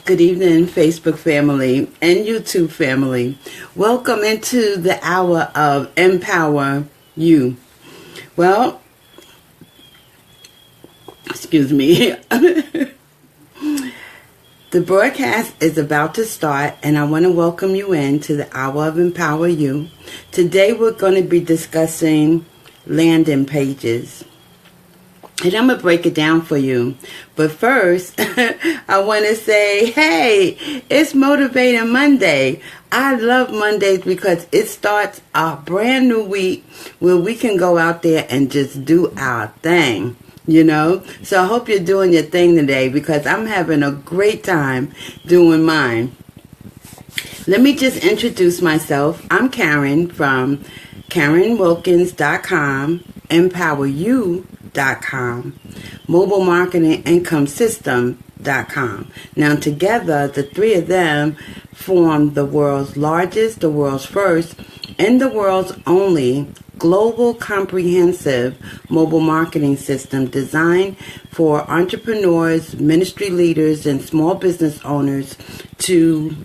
Good evening, Facebook family and YouTube family. Welcome into the hour of Empower You. Well, excuse me. The broadcast is about to start, and I want to welcome you into the hour of Empower You. Today we're going to be discussing landing pages. And I'm going to break it down for you. But first, I want to say, hey, it's Motivating Monday. I love Mondays because it starts a brand new week where we can go out there and just do our thing, you know. So I hope you're doing your thing today because I'm having a great time doing mine. Let me just introduce myself. I'm Karen from KarenWilkins.com, EmpowerYou.com, MobileMarketingIncomeSystem.com. Now together, the three of them form the world's largest, the world's first, and the world's only global comprehensive mobile marketing system designed for entrepreneurs, ministry leaders, and small business owners to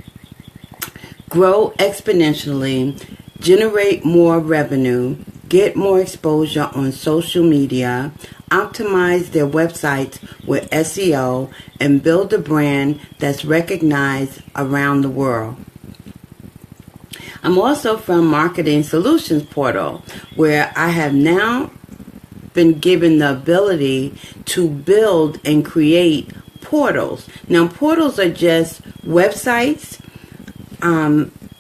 grow exponentially, generate more revenue, get more exposure on social media, optimize their websites with SEO, and build a brand that's recognized around the world. I'm also from Marketing Solutions Portal, where I have now been given the ability to build and create portals. Now, portals are just websites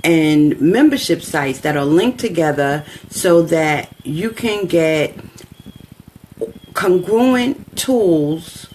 and membership sites that are linked together so that you can get congruent tools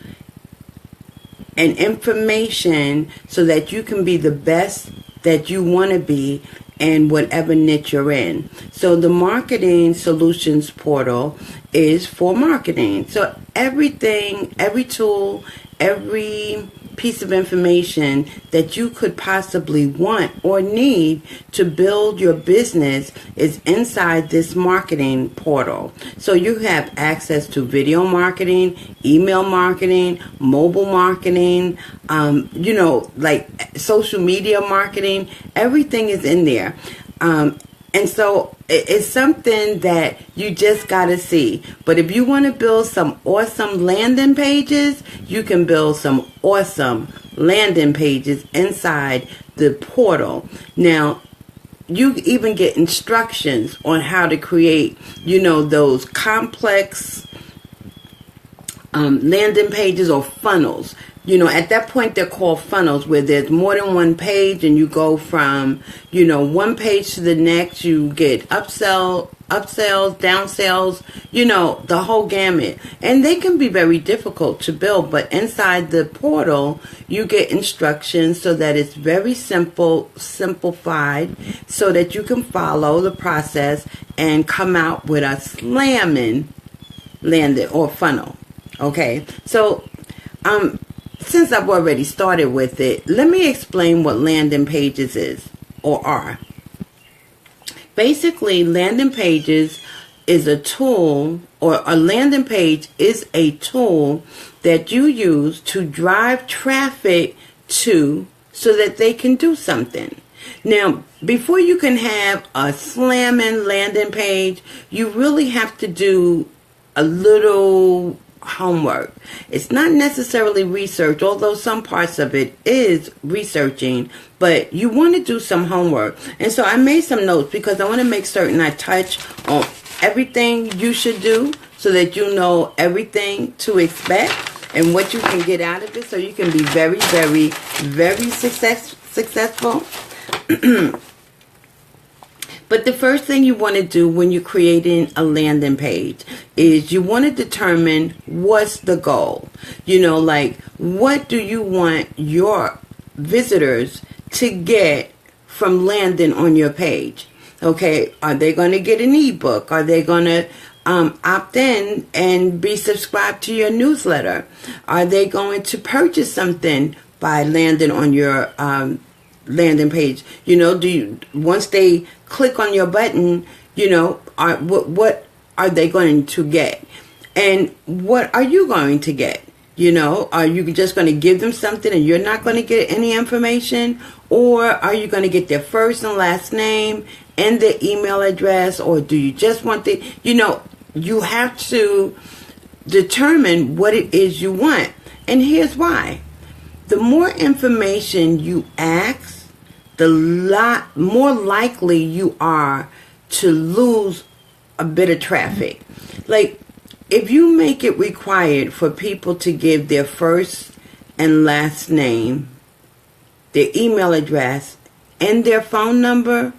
and information so that you can be the best that you want to be in whatever niche you're in. So the Marketing Solutions Portal is for marketing. So everything, every tool, every piece of information that you could possibly want or need to build your business is inside this marketing portal. So you have access to video marketing, email marketing, mobile marketing, like social media marketing. Everything is in there. And so it's something that you just got to see. But if you want to build some awesome landing pages, you can build some awesome landing pages inside the portal. Now, you even get instructions on how to create, those complex landing pages or funnels. At that point, they're called funnels, where there's more than one page and you go from, one page to the next. You get upsells, downsells, the whole gamut. And they can be very difficult to build, but inside the portal, you get instructions so that it's very simplified, so that you can follow the process and come out with a slamming landing or funnel. Okay, so, since I've already started with it, let me explain what landing pages is or are. Basically, landing pages is a tool, or a landing page is a tool that you use to drive traffic to so that they can do something. Now, before you can have a slamming landing page, you really have to do a little homework. It's not necessarily research, although some parts of it is researching, but you want to do some homework. And so I made some notes because I want to make certain I touch on everything you should do so that you know everything to expect and what you can get out of it so you can be very, very, very successful. But the first thing you want to do when you're creating a landing page is you want to determine what's the goal. What do you want your visitors to get from landing on your page? Okay, are they going to get an ebook? Are they going to opt in and be subscribed to your newsletter? Are they going to purchase something by landing on your landing page? Once they click on your button, what are they going to get? And what are you going to get? Are you just going to give them something and you're not going to get any information? Or are you going to get their first and last name and their email address? Or do you just want you have to determine what it is you want. And here's why. The more information you ask, the more likely you are to lose a bit of traffic. Like, if you make it required for people to give their first and last name, their email address, and their phone number,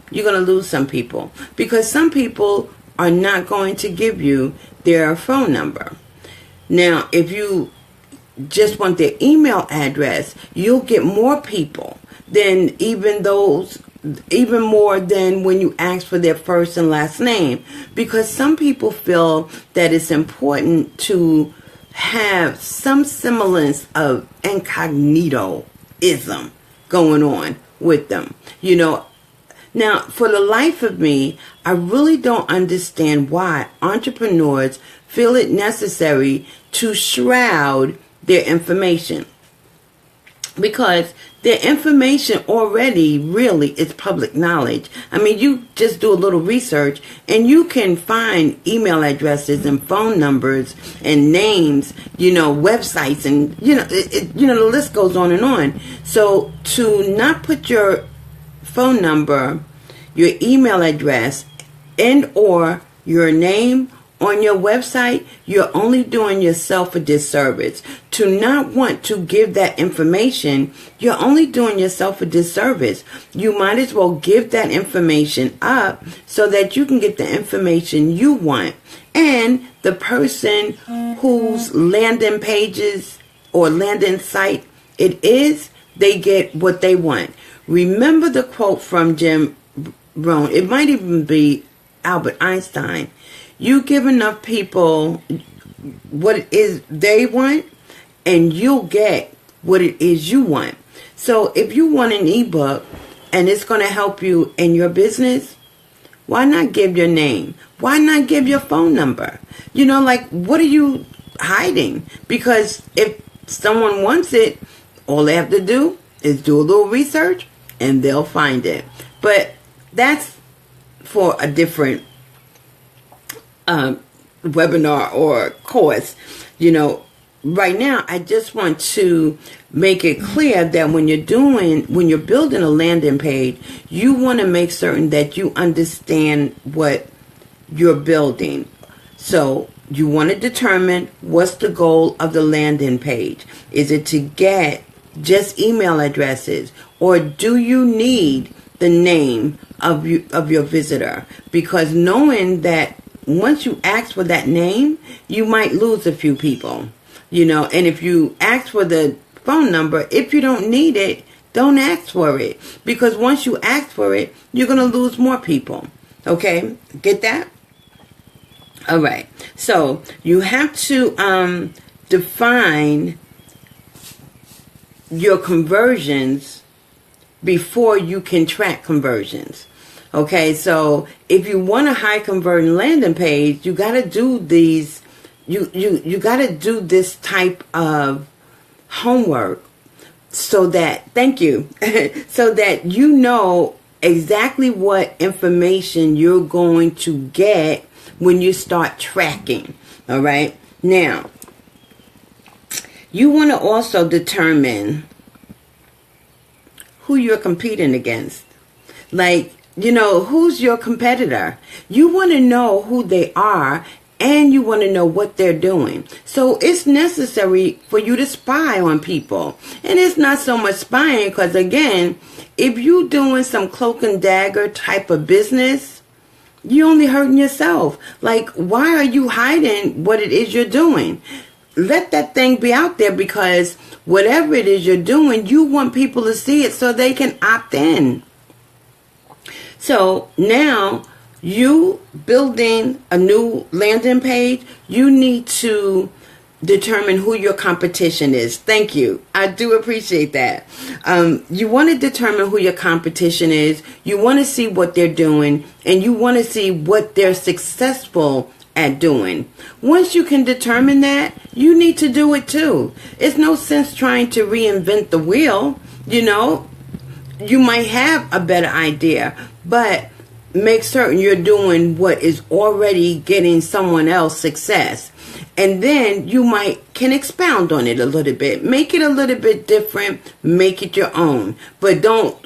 you're going to lose some people. Because some people are not going to give you their phone number. Now, if you just want their email address, you'll get more people than even more than when you ask for their first and last name, because some people feel that it's important to have some semblance of incognito-ism going on with them. Now, for the life of me, I really don't understand why entrepreneurs feel it necessary to shroud their information. Because their information already really is public knowledge. I mean, you just do a little research and you can find email addresses and phone numbers and names, websites, and, the list goes on and on. So to not put your phone number, your email address, and or your name on your website, you're only doing yourself a disservice. To not want to give that information, you're only doing yourself a disservice. You might as well give that information up so that you can get the information you want. And the person whose landing pages or landing site it is, they get what they want. Remember the quote from Jim Rohn. It might even be Albert Einstein. You give enough people what it is they want, and you'll get what it is you want. So if you want an ebook and it's going to help you in your business, why not give your name? Why not give your phone number? What are you hiding? Because if someone wants it, all they have to do is do a little research and they'll find it. But that's for a different webinar or course. Right now I just want to make it clear that when you're building a landing page, you want to make certain that you understand what you're building. So you want to determine what's the goal of the landing page. Is it to get just email addresses, or do you need the name of your visitor? Because knowing that once you ask for that name, you might lose a few people, and if you ask for the phone number, if you don't need it, don't ask for it, because once you ask for it, you're going to lose more people. Okay, get that? All right, so you have to define your conversions before you can track conversions. Okay, so if you want a high converting landing page, you got to do these. You got to do this type of homework so that, thank you, so that you know exactly what information you're going to get when you start tracking. All right, now you want to also determine who you're competing against. Who's your competitor? You want to know who they are, and you want to know what they're doing. So it's necessary for you to spy on people. And it's not so much spying, because again, if you're doing some cloak and dagger type of business, you're only hurting yourself. Why are you hiding what it is you're doing? Let that thing be out there, because whatever it is you're doing, you want people to see it so they can opt in. So now you building a new landing page, you need to determine who your competition is. Thank you. I do appreciate that. You want to determine who your competition is. You want to see what they're doing, and you want to see what they're successful at doing. Once you can determine that, you need to do it too. It's no sense trying to reinvent the wheel. You might have a better idea, but make certain you're doing what is already getting someone else success. And then you can expound on it a little bit. Make it a little bit different. Make it your own. But don't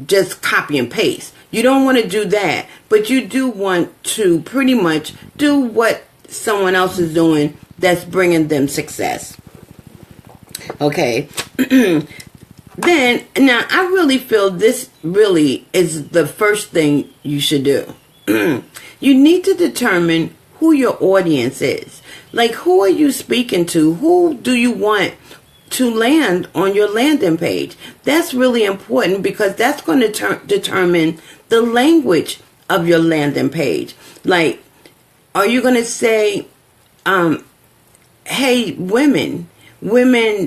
just copy and paste. You don't want to do that. But you do want to pretty much do what someone else is doing that's bringing them success. Okay. Now I really feel this really is the first thing you should do. You need to determine who your audience is. Like, who are you speaking to? Who do you want to land on your landing page? That's really important because that's going to determine the language of your landing page. Like, are you going to say, hey, women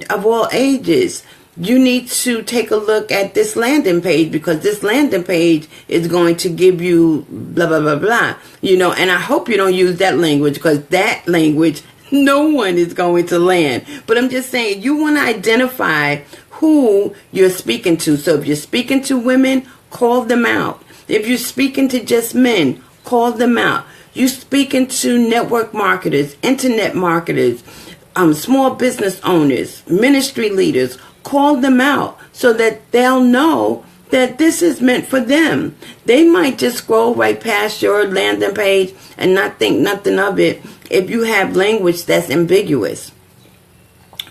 of all ages, you need to take a look at this landing page because this landing page is going to give you blah, blah, blah, blah. And I hope you don't use that language because that language, no one is going to land. But I'm just saying, you want to identify who you're speaking to. So if you're speaking to women, call them out. If you're speaking to just men, call them out. You're speaking to network marketers, internet marketers, small business owners, ministry leaders, call them out so that they'll know that this is meant for them. They might just scroll right past your landing page and not think nothing of it if you have language that's ambiguous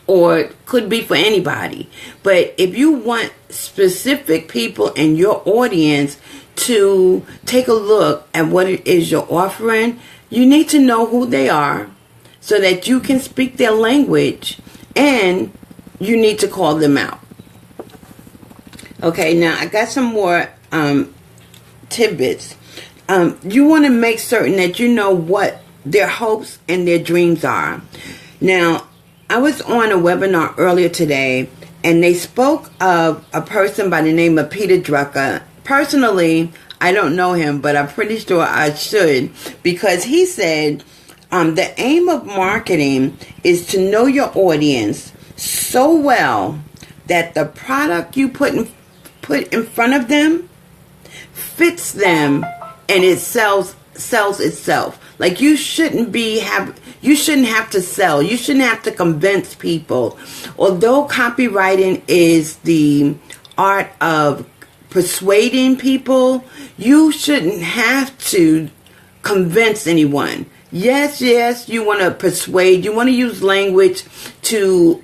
or could be for anybody. But if you want specific people in your audience to take a look at what it is you're offering, you need to know who they are so that you can speak their language, and you need to call them out. Okay, now I got some more tidbits. You want to make certain that you know what their hopes and their dreams are. Now, I was on a webinar earlier today, and they spoke of a person by the name of Peter Drucker. Personally, I don't know him, but I'm pretty sure I should, because he said the aim of marketing is to know your audience so well that the product you put in front of them fits them and it sells itself. Like, you shouldn't have to sell. You shouldn't have to convince people. Although copywriting is the art of persuading people, you shouldn't have to convince anyone. Yes, you want to persuade. You want to use language to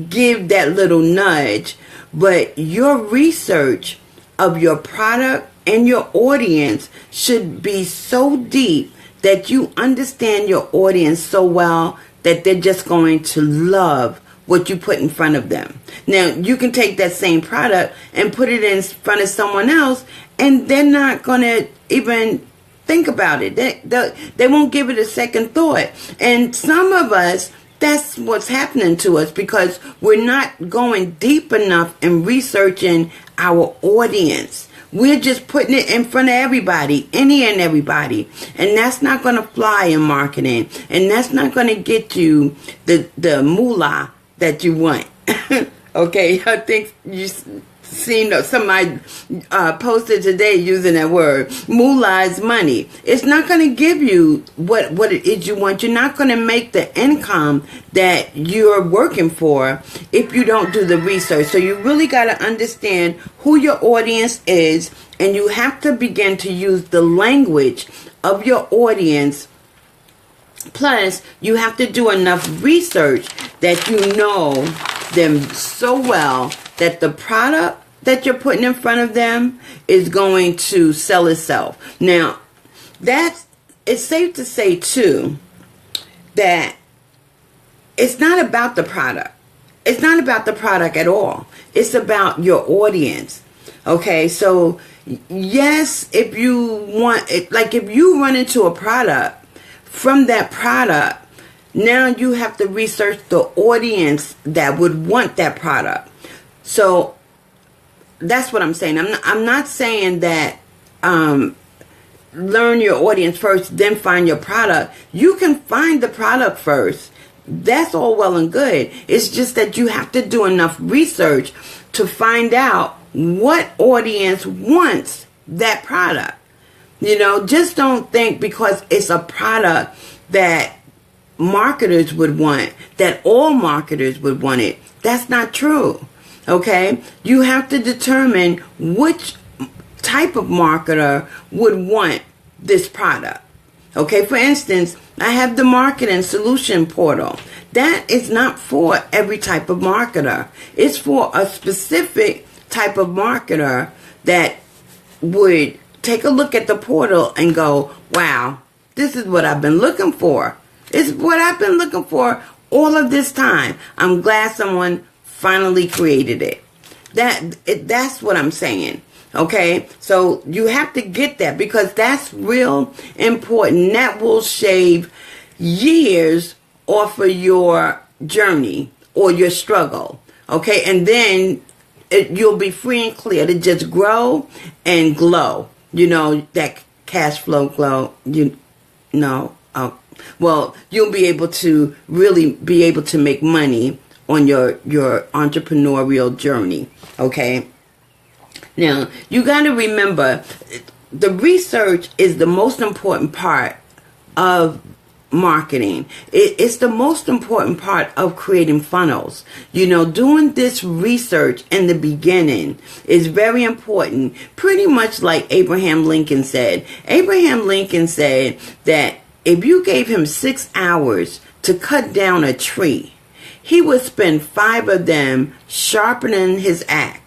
give that little nudge. But your research of your product and your audience should be so deep that you understand your audience so well that they're just going to love what you put in front of them. Now, you can take that same product and put it in front of someone else, and they're not going to even think about it. They won't give it a second thought. And some of us, that's what's happening to us because we're not going deep enough in researching our audience. We're just putting it in front of everybody, any and everybody. And that's not going to fly in marketing. And that's not going to get you the moolah that you want. Okay, I think you seen somebody posted today using that word. Moolah is money. It's not going to give you what it is you want. You're not going to make the income that you're working for if you don't do the research. So you really got to understand who your audience is, and you have to begin to use the language of your audience. Plus, you have to do enough research that you know them so well that the product that you're putting in front of them is going to sell itself. Now, it's safe to say, too, that it's not about the product. It's not about the product at all. It's about your audience. Okay, so, yes, if you want, like if you run into a product, from that product, now you have to research the audience that would want that product. So that's what I'm saying. I'm not saying that learn your audience first, then find your product. You can find the product first. That's all well and good. It's just that you have to do enough research to find out what audience wants that product. Just don't think because it's a product that marketers would want, that all marketers would want it. That's not true. Okay? You have to determine which type of marketer would want this product. Okay, for instance, I have the marketing solution portal. That is not for every type of marketer. It's for a specific type of marketer that would take a look at the portal and go, wow, this is what I've been looking for. It's what I've been looking for all of this time. I'm glad someone finally created it. That's what I'm saying. Okay, so you have to get that because that's real important. That will shave years off of your journey or your struggle. Okay, and then you'll be free and clear to just grow and glow. That cash flow glow. Well, you'll be able to really be able to make money on your entrepreneurial journey. Okay. Now, you got to remember, the research is the most important part of marketing. It's the most important part of creating funnels. Doing this research in the beginning is very important. Pretty much like Abraham Lincoln said. Abraham Lincoln said that if you gave him 6 hours to cut down a tree, he would spend 5 of them sharpening his axe.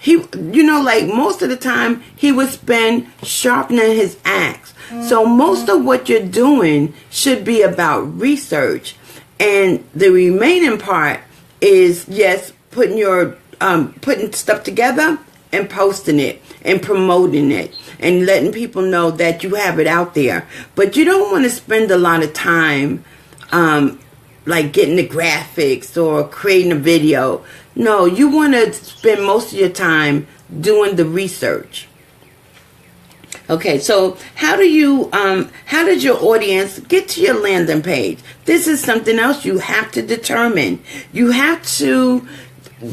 Most of the time, he would spend sharpening his axe. So most of what you're doing should be about research. And the remaining part is, yes, putting stuff together and posting it and promoting it and letting people know that you have it out there. But you don't want to spend a lot of time getting the graphics or creating a video. No, you want to spend most of your time doing the research. Okay, so how does your audience get to your landing page? This is something else you have to determine. You have to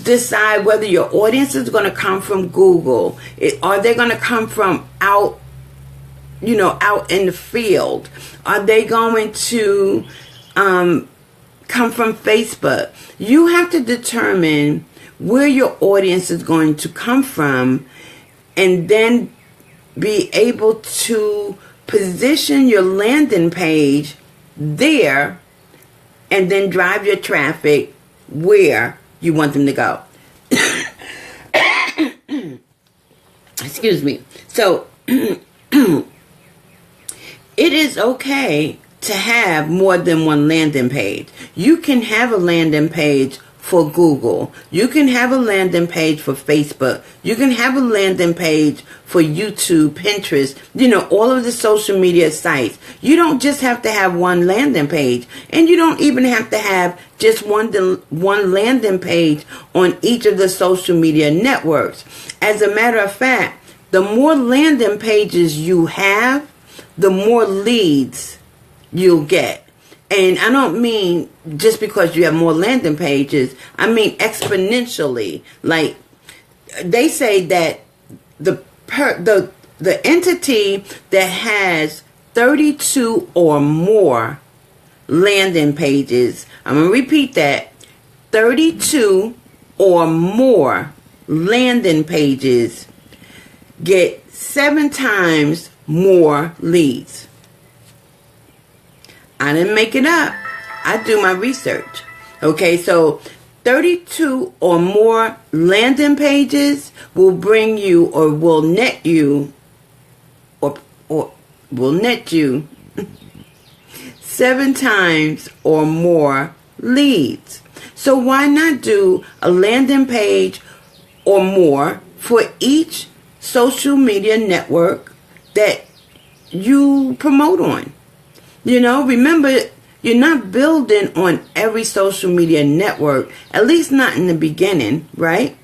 decide whether your audience is going to come from Google. Are they going to come from out in the field? Are they going to come from Facebook? You have to determine where your audience is going to come from and then be able to position your landing page there and then drive your traffic where you want them to go. Excuse me. So it is okay to have more than one landing page. You can have a landing page for Google. You can have a landing page for Facebook. You can have a landing page for YouTube, Pinterest, all of the social media sites. You don't just have to have one landing page, and you don't even have to have just one landing page on each of the social media networks. As a matter of fact, the more landing pages you have, the more leads you'll get. And I don't mean just because you have more landing pages. I mean exponentially. Like they say that the entity that has 32 or more landing pages, I'm going to repeat that, 32 or more landing pages get 7 times more leads. I didn't make it up. I do my research. Okay, so 32 or more landing pages will bring you or will net you or will net you 7 times or more leads. So why not do a landing page or more for each social media network that you promote on? Remember, you're not building on every social media network, at least not in the beginning, right?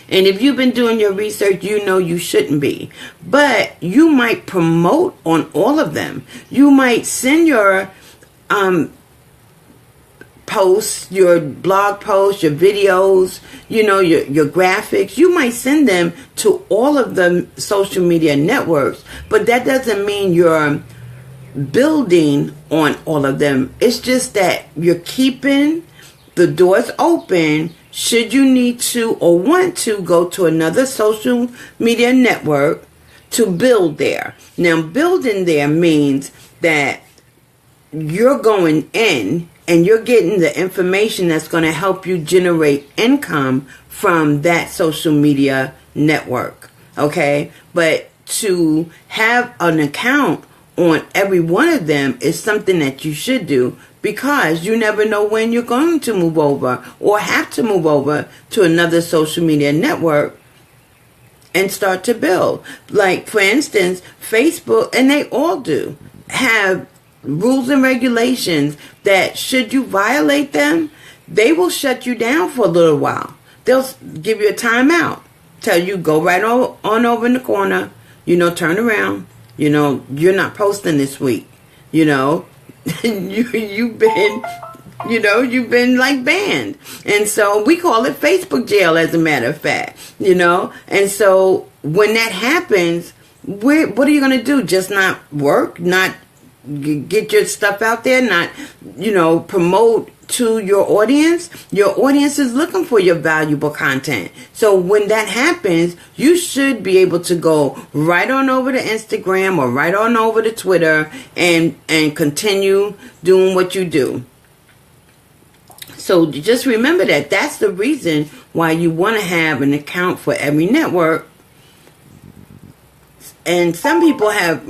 And if you've been doing your research, you know you shouldn't be. But you might promote on all of them. You might send your posts, your blog posts, your videos, your graphics. You might send them to all of the social media networks. But that doesn't mean you're building on all of them. It's just that you're keeping the doors open should you need to or want to go to another social media network to build there. Now, building there means that you're going in and you're getting the information that's going to help you generate income from that social media network. Okay? But to have an account on every one of them is something that you should do, because you never know when you're going to move over or have to move over to another social media network and start to build. Like, for instance, Facebook, and they all do, have rules and regulations that should you violate them, they will shut you down for a little while. They'll give you a timeout, tell you go right on over in the corner, turn around, you're not posting this week, you've been like banned. And so we call it Facebook jail, as a matter of fact, and so when that happens, what are you going to do? Just not work, not get your stuff out there, not promote to your audience? Your audience is looking for your valuable content. So when that happens, you should be able to go right on over to Instagram or right on over to Twitter and continue doing what you do. So just remember that that's the reason why you want to have an account for every network. And some people have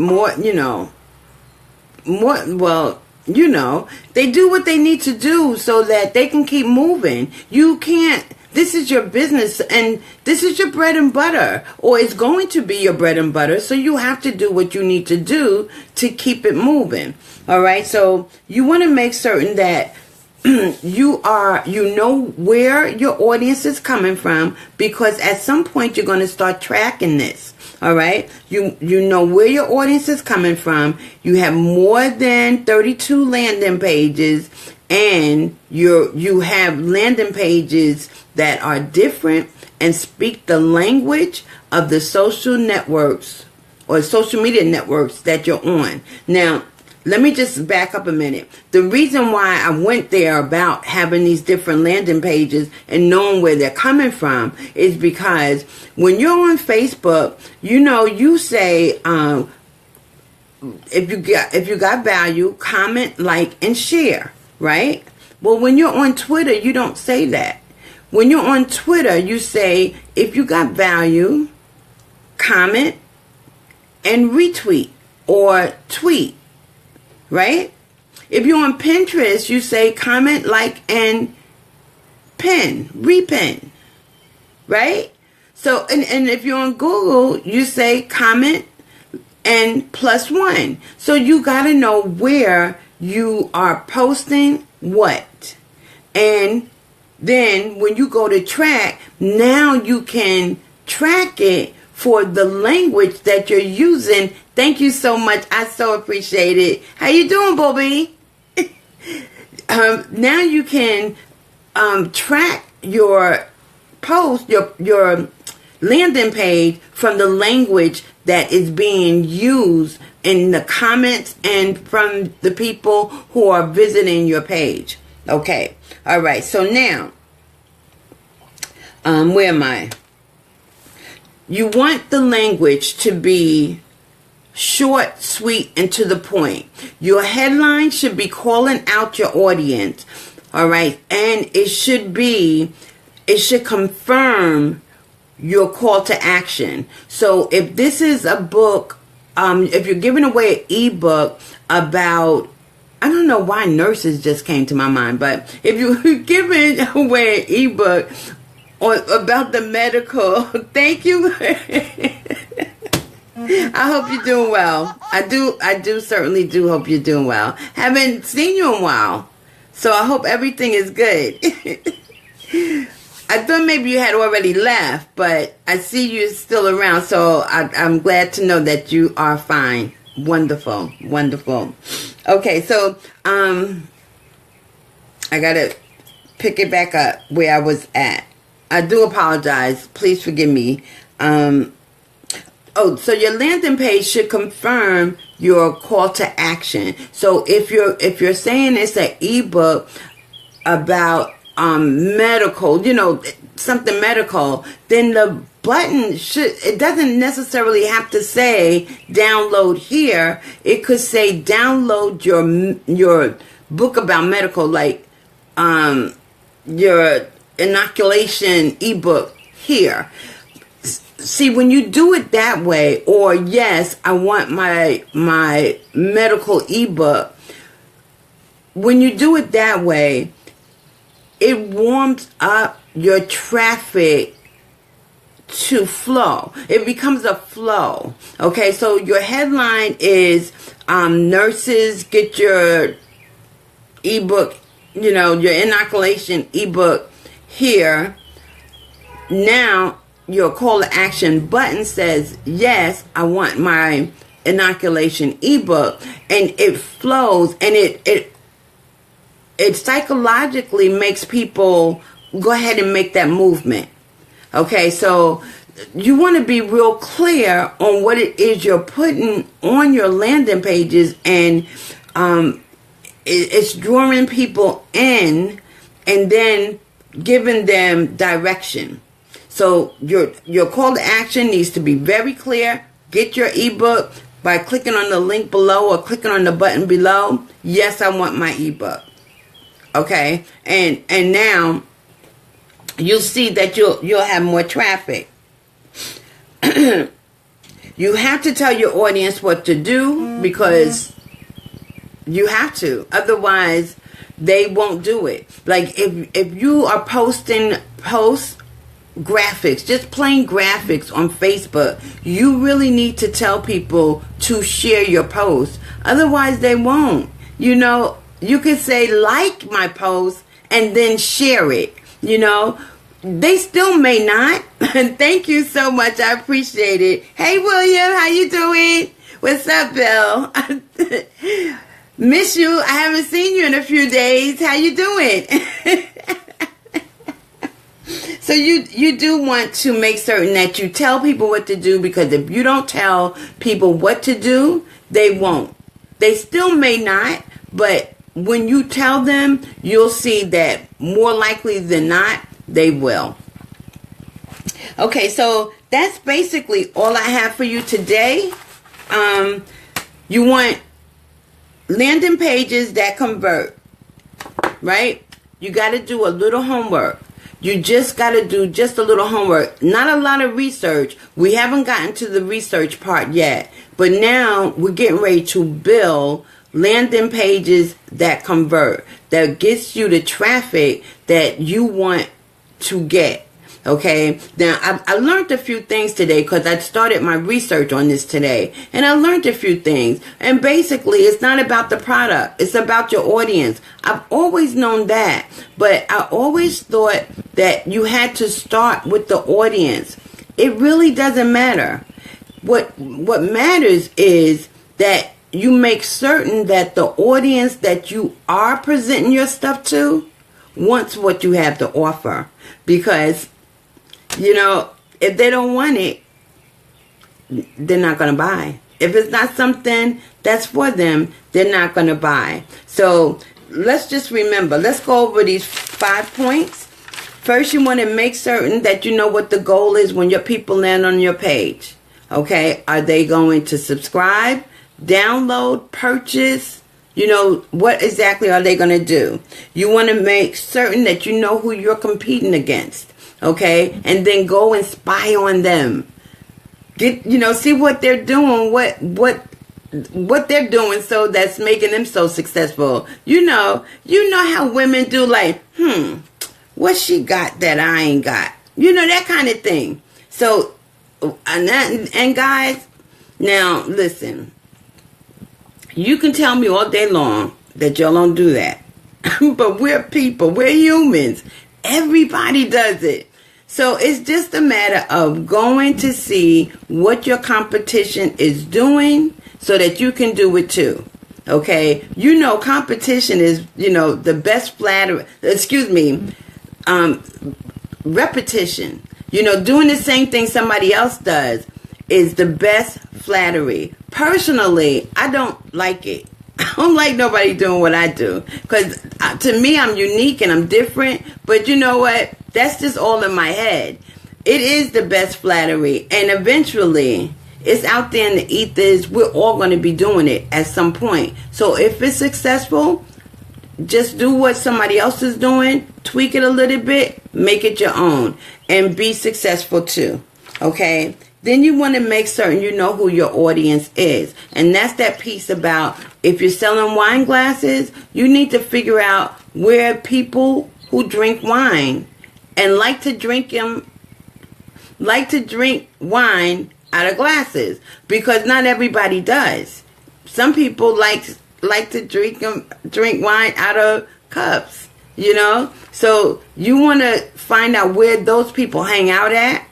they do what they need to do so that they can keep moving. You can't, this is your business and this is your bread and butter, or it's going to be your bread and butter. So you have to do what you need to do to keep it moving. All right. So you want to make certain that you know where your audience is coming from, because at some point you're going to start tracking this. All right. You know where your audience is coming from. You have more than 32 landing pages, and you have landing pages that are different and speak the language of the social networks or social media networks that you're on. Now, let me just back up a minute. The reason why I went there about having these different landing pages and knowing where they're coming from is because when you're on Facebook, you say, if you got value, comment, like, and share, right? Well, when you're on Twitter, you don't say that. When you're on Twitter, you say, if you got value, comment, and retweet or tweet. Right? If you're on Pinterest, you say comment, like, and pin, repin. Right? So, and if you're on Google, you say comment and +1. So you got to know where you are posting what. And then when you go to track, now you can track it for the language that you're using. Thank you so much. I so appreciate it. How you doing, Bobby? Now you can track your post, your landing page from the language that is being used in the comments and from the people who are visiting your page. Okay. All right. So now, where am I? You want the language to be short, sweet, and to the point. Your headline should be calling out your audience. All right. And it should confirm your call to action. So if this is a book, if you're giving away an ebook about, I don't know why nurses just came to my mind, but if you're giving away an ebook about the medical, thank you. I hope you're doing well. I do certainly do hope you're doing well. Haven't seen you in a while, so I hope everything is good. I thought maybe you had already left, but I see you still around, so I'm glad to know that you are fine. Wonderful, wonderful. Okay, so I gotta pick it back up where I was at. I do apologize. Please forgive me. So your landing page should confirm your call to action. So if you're saying it's an ebook about medical, something medical, then the button it doesn't necessarily have to say download here. It could say download your book about medical, like your inoculation ebook here. See, when you do it that way, or yes, I want my medical ebook. When you do it that way, it warms up your traffic to flow. It becomes a flow. Okay, so your headline is nurses get your ebook, your inoculation ebook here. Now your call to action button says, yes, I want my inoculation ebook, and it flows, and it psychologically makes people go ahead and make that movement. Okay, so you want to be real clear on what it is you're putting on your landing pages, and it's drawing people in and then giving them direction. So your call to action needs to be very clear. Get your ebook by clicking on the link below or clicking on the button below. Yes, I want my ebook. Okay, and now you'll see that you'll have more traffic. You have to tell your audience what to do, because you have to. Otherwise, they won't do it. Like if you are posting graphics, just plain graphics on Facebook, you really need to tell people to share your post. Otherwise, they won't. You could say, like my post, and then share it. They still may not. Thank you so much. I appreciate it. Hey, William, how you doing? What's up, Bill? Miss you. I haven't seen you in a few days. How you doing? So you do want to make certain that you tell people what to do, because if you don't tell people what to do, they won't. They still may not, but when you tell them, you'll see that more likely than not, they will. Okay, so that's basically all I have for you today. You want landing pages that convert, right? You got to do a little homework. You just got to do just a little homework. Not a lot of research. We haven't gotten to the research part yet. But now we're getting ready to build landing pages that convert, that gets you the traffic that you want to get. Okay, now I learned a few things today, because I started my research on this today, and I learned a few things. And basically, it's not about the product, it's about your audience. I've always known that, but I always thought that you had to start with the audience. It really doesn't matter. What matters is that you make certain that the audience that you are presenting your stuff to wants what you have to offer. Because, if they don't want it, they're not going to buy. If it's not something that's for them, they're not going to buy. So let's just remember, let's go over these 5 points. First, you want to make certain that you know what the goal is when your people land on your page. Okay, are they going to subscribe, download, purchase? What exactly are they going to do? You want to make certain that you know who you're competing against. Okay, and then go and spy on them. See what they're doing, what they're doing, so that's making them so successful. You know how women do, like, what she got that I ain't got? That kind of thing. So, and guys, now listen, you can tell me all day long that y'all don't do that. But we're people, we're humans. Everybody does it. So it's just a matter of going to see what your competition is doing so that you can do it too. Okay? You know, competition is, the best flattery. Repetition. Doing the same thing somebody else does is the best flattery. Personally, I don't like it. I don't like nobody doing what I do. Because to me, I'm unique and I'm different. But you know what? That's just all in my head. It is the best flattery. And eventually, it's out there in the ethers. We're all going to be doing it at some point. So if it's successful, just do what somebody else is doing. Tweak it a little bit. Make it your own. And be successful too. Okay? Then you want to make certain you know who your audience is. And that's that piece about if you're selling wine glasses, you need to figure out where people who drink wine and like to drink wine out of glasses, because not everybody does. Some people like to drink wine out of cups, So you want to find out where those people hang out at,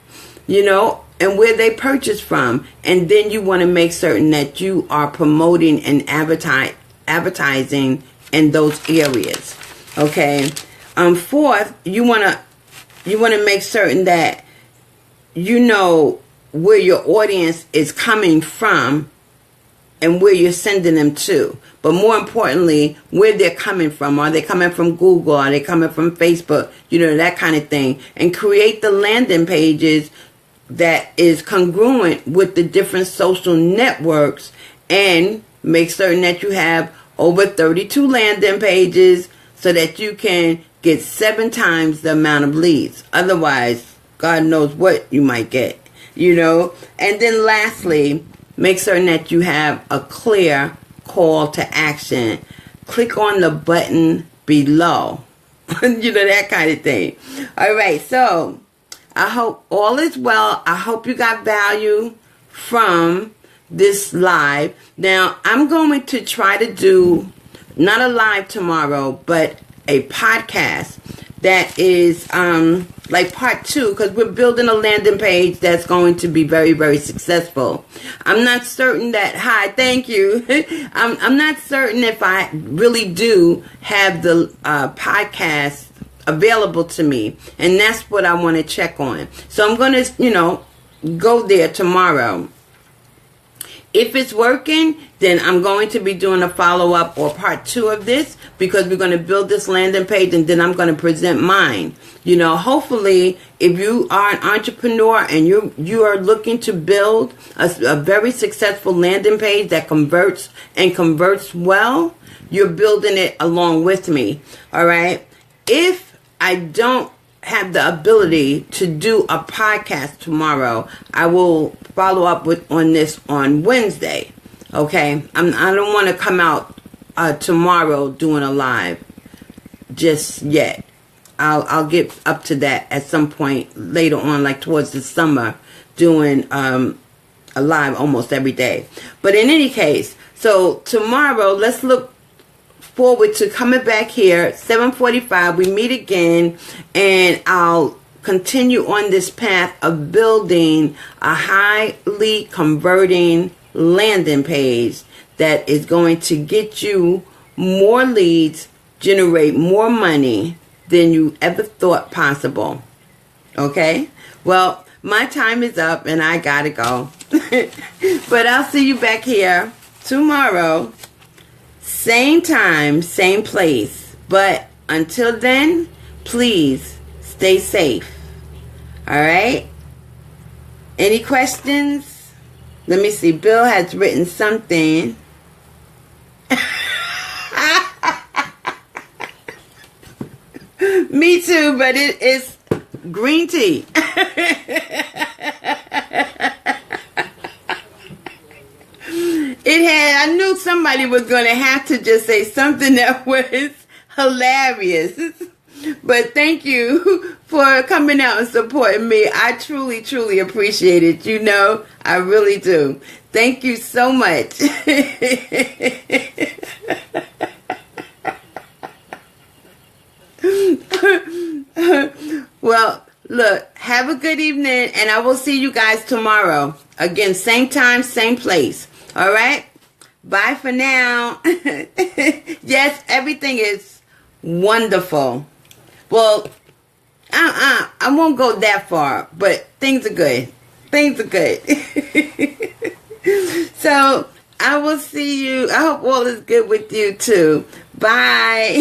and where they purchase from. And then you want to make certain that you are promoting and advertising in those areas. Okay. Fourth, you want to make certain that you know where your audience is coming from and where you're sending them to. But more importantly, where they're coming from. Are they coming from Google? Are they coming from Facebook? That kind of thing. And create the landing pages that is congruent with the different social networks, and make certain that you have over 32 landing pages so that you can get 7 times the amount of leads. Otherwise, God knows what you might get, And then lastly, make certain that you have a clear call to action. Click on the button below. That kind of thing. All right, so I hope all is well. I hope you got value from this live. Now, I'm going to try to do, not a live tomorrow, but a podcast that is like part 2, because we're building a landing page that's going to be very, very successful. I'm not certain that, thank you. I'm not certain if I really do have the podcast available to me, and that's what I want to check on. So I'm going to, go there tomorrow. If it's working, then I'm going to be doing a follow-up or part 2 of this, because we're going to build this landing page, and then I'm going to present mine. Hopefully, if you are an entrepreneur and you are looking to build a very successful landing page that converts well, you're building it along with me. All right? If I don't have the ability to do a podcast tomorrow, I will follow up on this on Wednesday. Okay, I don't want to come out tomorrow doing a live just yet. I'll get up to that at some point later on, like towards the summer, doing a live almost every day. But in any case, so tomorrow, let's look forward to coming back here 7:45. We meet again, and I'll continue on this path of building a highly converting landing page that is going to get you more leads, generate more money than you ever thought possible. Okay? Well, my time is up and I gotta go. But I'll see you back here tomorrow. Same time, same place. But until then, please stay safe. Alright? Any questions? Let me see. Bill has written something. Me too, but it is green tea. I knew somebody was going to have to just say something that was hilarious. But thank you for coming out and supporting me. I truly, truly appreciate it. I really do. Thank you so much. Well, look, have a good evening, and I will see you guys tomorrow. Again, same time, same place. All right? Bye for now. Yes, everything is wonderful. Well, I won't go that far, but things are good. Things are good. So, I will see you. I hope all is good with you too. Bye.